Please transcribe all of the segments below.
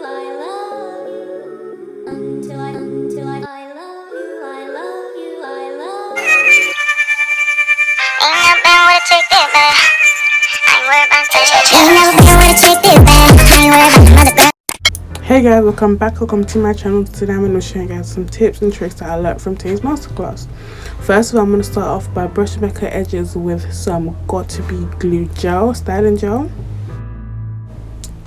Hey guys, welcome back. Welcome to my channel. Today I'm going to show you guys some tips and tricks that I learned from Tae's masterclass. First of all, I'm going to start off by brushing back her edges with some Got To Be glue gel, styling gel.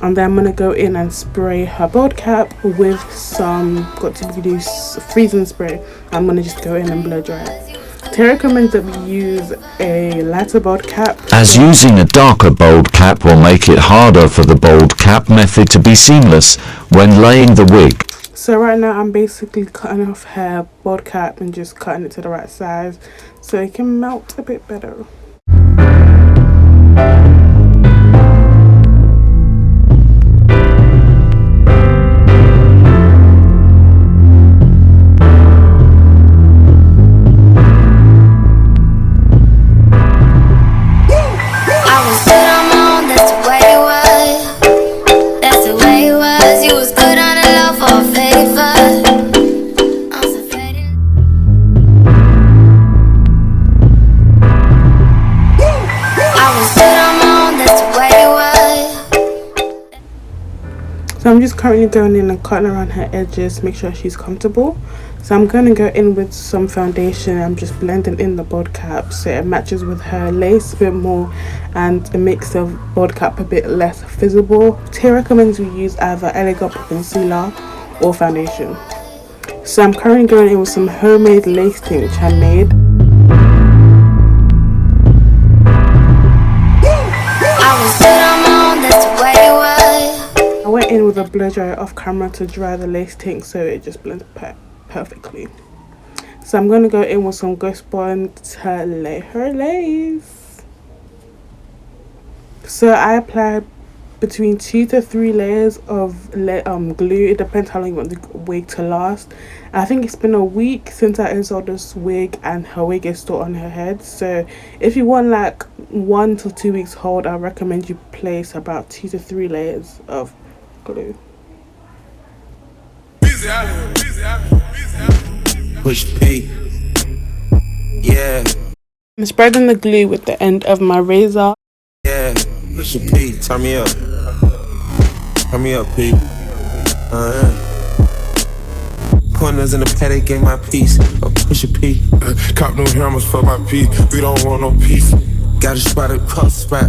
And then I'm going to go in and spray her bold cap with some Got To Be glue freezing spray. I'm going to just go in and blow dry it. Tae recommends that we use a lighter bold cap, as using a darker bold cap will make it harder for the bold cap method to be seamless when laying the wig. So right now I'm basically cutting off her bold cap and just cutting it to the right size so it can melt a bit better. So I'm just currently going in and cutting around her edges, make sure she's comfortable. So I'm going to go in with some foundation. I'm just blending in the bold cap so it matches with her lace a bit more and it makes the bold cap a bit less visible. Tae recommends we use either Elegant concealer or foundation. So I'm currently going in with some homemade lace tint which I made. I went in with a blow dryer off camera to dry the lace tint so it just blends perfectly. So I'm going to go in with some Ghost Bond to lay her lace. So I applied between 2 to 3 layers of glue. It depends how long you want the wig to last. I think it's been a week since I installed this wig and her wig is still on her head. So if you want like 1 to 2 weeks hold, I recommend you place about 2 to 3 layers of glue. Push P. Yeah. I'm spreading the glue with the end of my razor. Yeah. Push P. Turn me up. Turn me up, P. Corners in the paddock, get my piece. Push a P. Cop no hammers for my P. We don't want no peace. Got a spot at cross spot.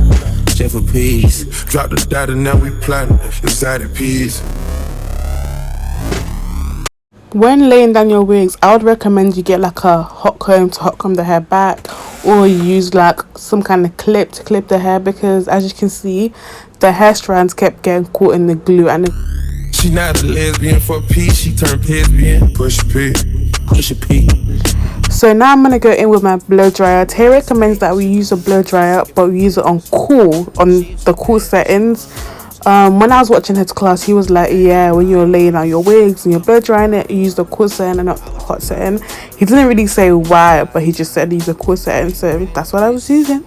J for peace. Drop the data, now we plotting inside the peas. When laying down your wigs, I would recommend you get like a hot comb to hot comb the hair back, or use like some kind of clip to clip the hair, because as you can see the hair strands kept getting caught in the glue and She not a lesbian for P, she turned lesbian. Push P. Push a P. So now I'm gonna go in with my blow dryer. Tae recommends that we use a blow dryer, but we use it on the cool settings. When I was watching his class, he was like, yeah, when you're laying out your wigs and you're blow drying it, you use the cool setting and not the hot setting. He didn't really say why, but he just said use the cool setting, so that's what I was using.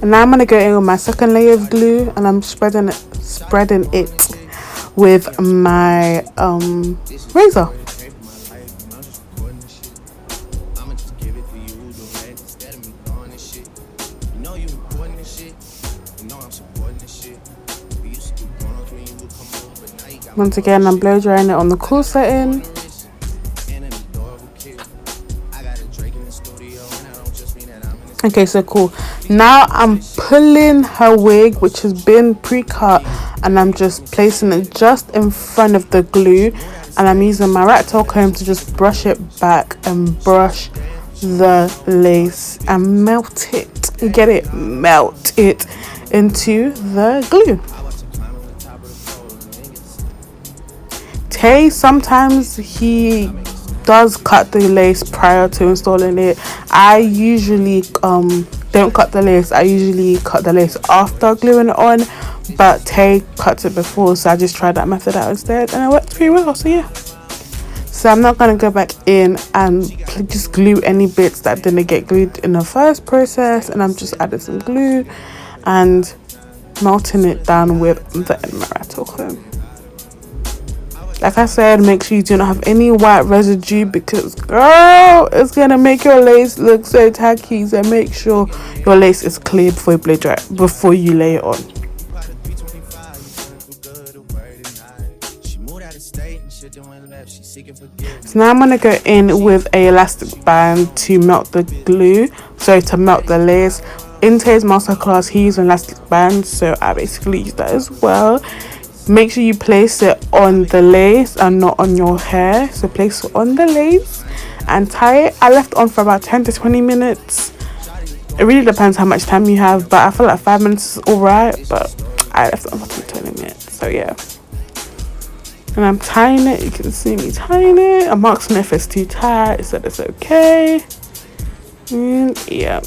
And now I'm gonna go in with my second layer of glue and I'm spreading it with my razor. Once again, I'm blow drying it on the cool setting. Okay, so cool. Now I'm pulling her wig, which has been pre-cut, and I'm just placing it just in front of the glue, and I'm using my rat tail comb to just brush it back and brush the lace and melt it. Get it? Melt it into the glue. Tae, sometimes he does cut the lace prior to installing it. I usually don't cut the lace. I usually cut the lace after gluing it on, but Tae cuts it before, so I just tried that method out instead and it worked pretty well. So yeah, so I'm not going to go back in and just glue any bits that didn't get glued in the first process, and I'm just adding some glue and melting it down with the Emirati comb. Like I said, make sure you do not have any white residue, because girl, it's gonna make your lace look so tacky. So make sure your lace is clear before you blow dry, before you lay it on. So now I'm gonna go in with a elastic band to melt the glue, so to melt the lace. In Tae's masterclass, he used an elastic band, so I basically use that as well. Make sure you place it on the lace and not on your hair. So place it on the lace and tie it. I left it on for about 10 to 20 minutes. It really depends how much time you have, but I feel like 5 minutes is alright, but I left it on for 10 to 20 minutes. So yeah. And I'm tying it. You can see me tying it. I'm marking if it's too tight, so it's okay. And yeah.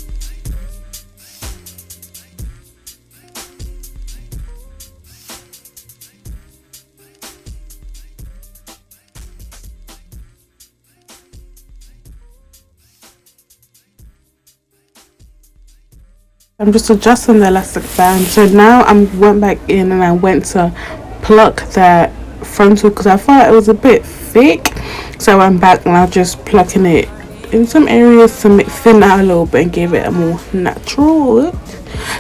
I'm just adjusting the elastic band. So now I went back in and I went to pluck that frontal, because I thought it was a bit thick. So I went back and I was just plucking it in some areas to make thin out a little bit and give it a more natural look.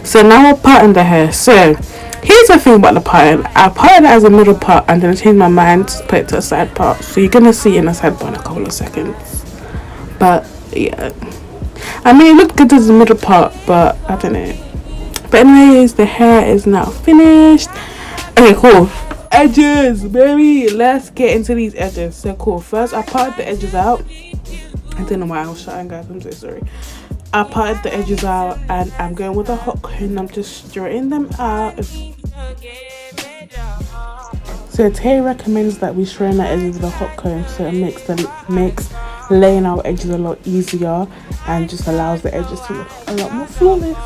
So now we're parting the hair. So here's the thing about the parting. I parted it as a middle part and then I changed my mind to put it to a side part. So you're gonna see it in a side part in a couple of seconds. But yeah, I mean, it looked good as the middle part, but I don't know. But anyways, the hair is now finished. Okay, cool. Edges, baby. Let's get into these edges. So cool. First, I parted the edges out. I don't know why I was shouting, guys. I'm so sorry. I parted the edges out and I'm going with a hot comb. I'm just straightening them out. So Tae recommends that we straighten our edges with a hot comb, so it makes laying our edges a lot easier and just allows the edges to look a lot more flawless.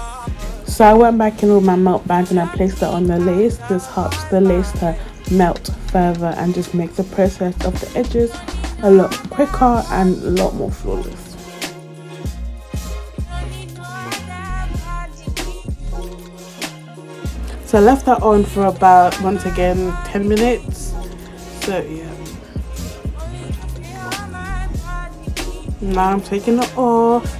So I went back in with my melt band and I placed it on the lace. This helps the lace to melt further and just make the process of the edges a lot quicker and a lot more flawless. So I left that on for about, once again, 10 minutes. So yeah. Now I'm taking it off.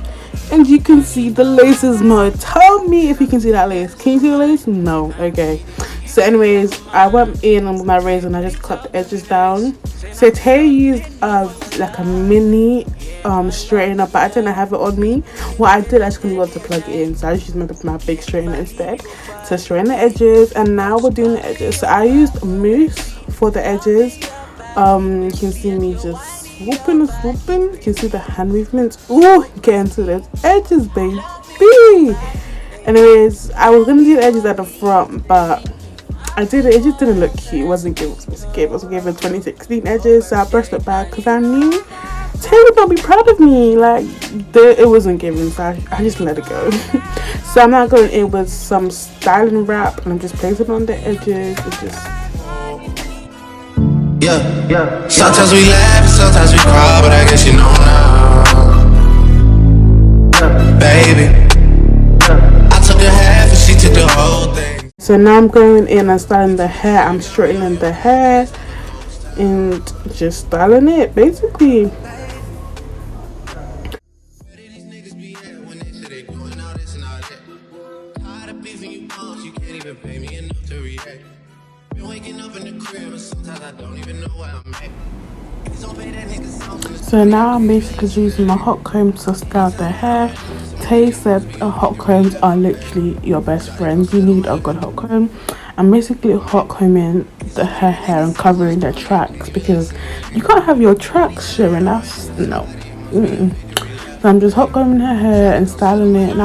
And you can see the lace is melted. Tell me if you can see that lace. Can you see the lace? No. Okay. So anyways, I went in with my razor and I just cut the edges down. So Tae used like a mini straightener, but I didn't have it on me. What I did, I just couldn't go to plug it in, so I just used my big straightener instead to straighten the edges. And now we're doing the edges. So I used mousse for the edges. You can see me just swooping and swooping. You can see the hand movements. Ooh, get into those edges, baby. Anyways, I was gonna do the edges at the front, but I did it. It just didn't look cute. It wasn't good. It was given 2016 edges, so I brushed it back because I knew Tae would not be proud of me. Like, it wasn't given, so I just let it go. So I'm now going in with some styling wrap and I'm just placing it on the edges and just. Yeah. Sometimes we laugh and sometimes we cry, but I guess you know now. Baby. I took a half and she took the whole thing. So now I'm going in and styling the hair. I'm straightening the hair and just styling it, basically. So now I'm basically using my hot comb to style the hair. Tae said hot combs are literally your best friend. You need a good hot comb. I'm basically hot combing her hair and covering the tracks because you can't have your tracks showing. That's no. So I'm just hot combing her hair and styling it.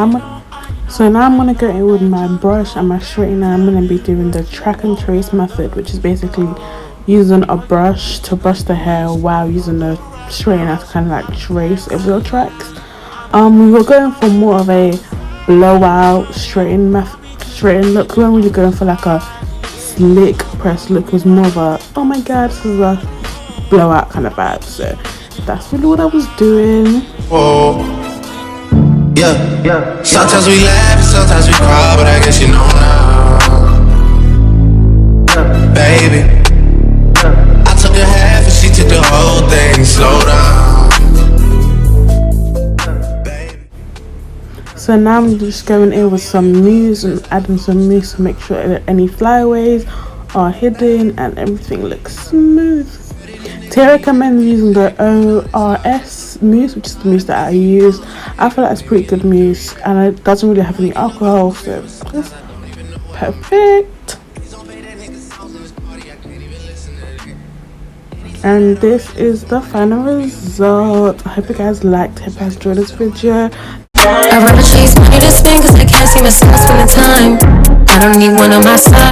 So now I'm gonna go in with my brush and my straightener. I'm gonna be doing the track and trace method, which is basically using a brush to brush the hair while using the straightener to kind of like trace over your tracks. We were going for more of a blowout straighten look. We weren't really going for like a slick press look. It was more of a, oh my god, this is a blowout kind of vibe. So that's really what I was doing. Whoa. Yeah. Sometimes we laugh and sometimes we cry, but I guess you know now. So now I'm just going in with some mousse and adding some mousse to make sure that any flyaways are hidden and everything looks smooth. Today I recommend using the ORS mousse, which is the mousse that I use. I feel like it's pretty good mousse and it doesn't really have any alcohol, so it's perfect. And this is the final result. I hope you guys liked. I hope you guys enjoyed this video. I'd rather chase money to spend, cause I can't see myself spending time. I don't need one on my side.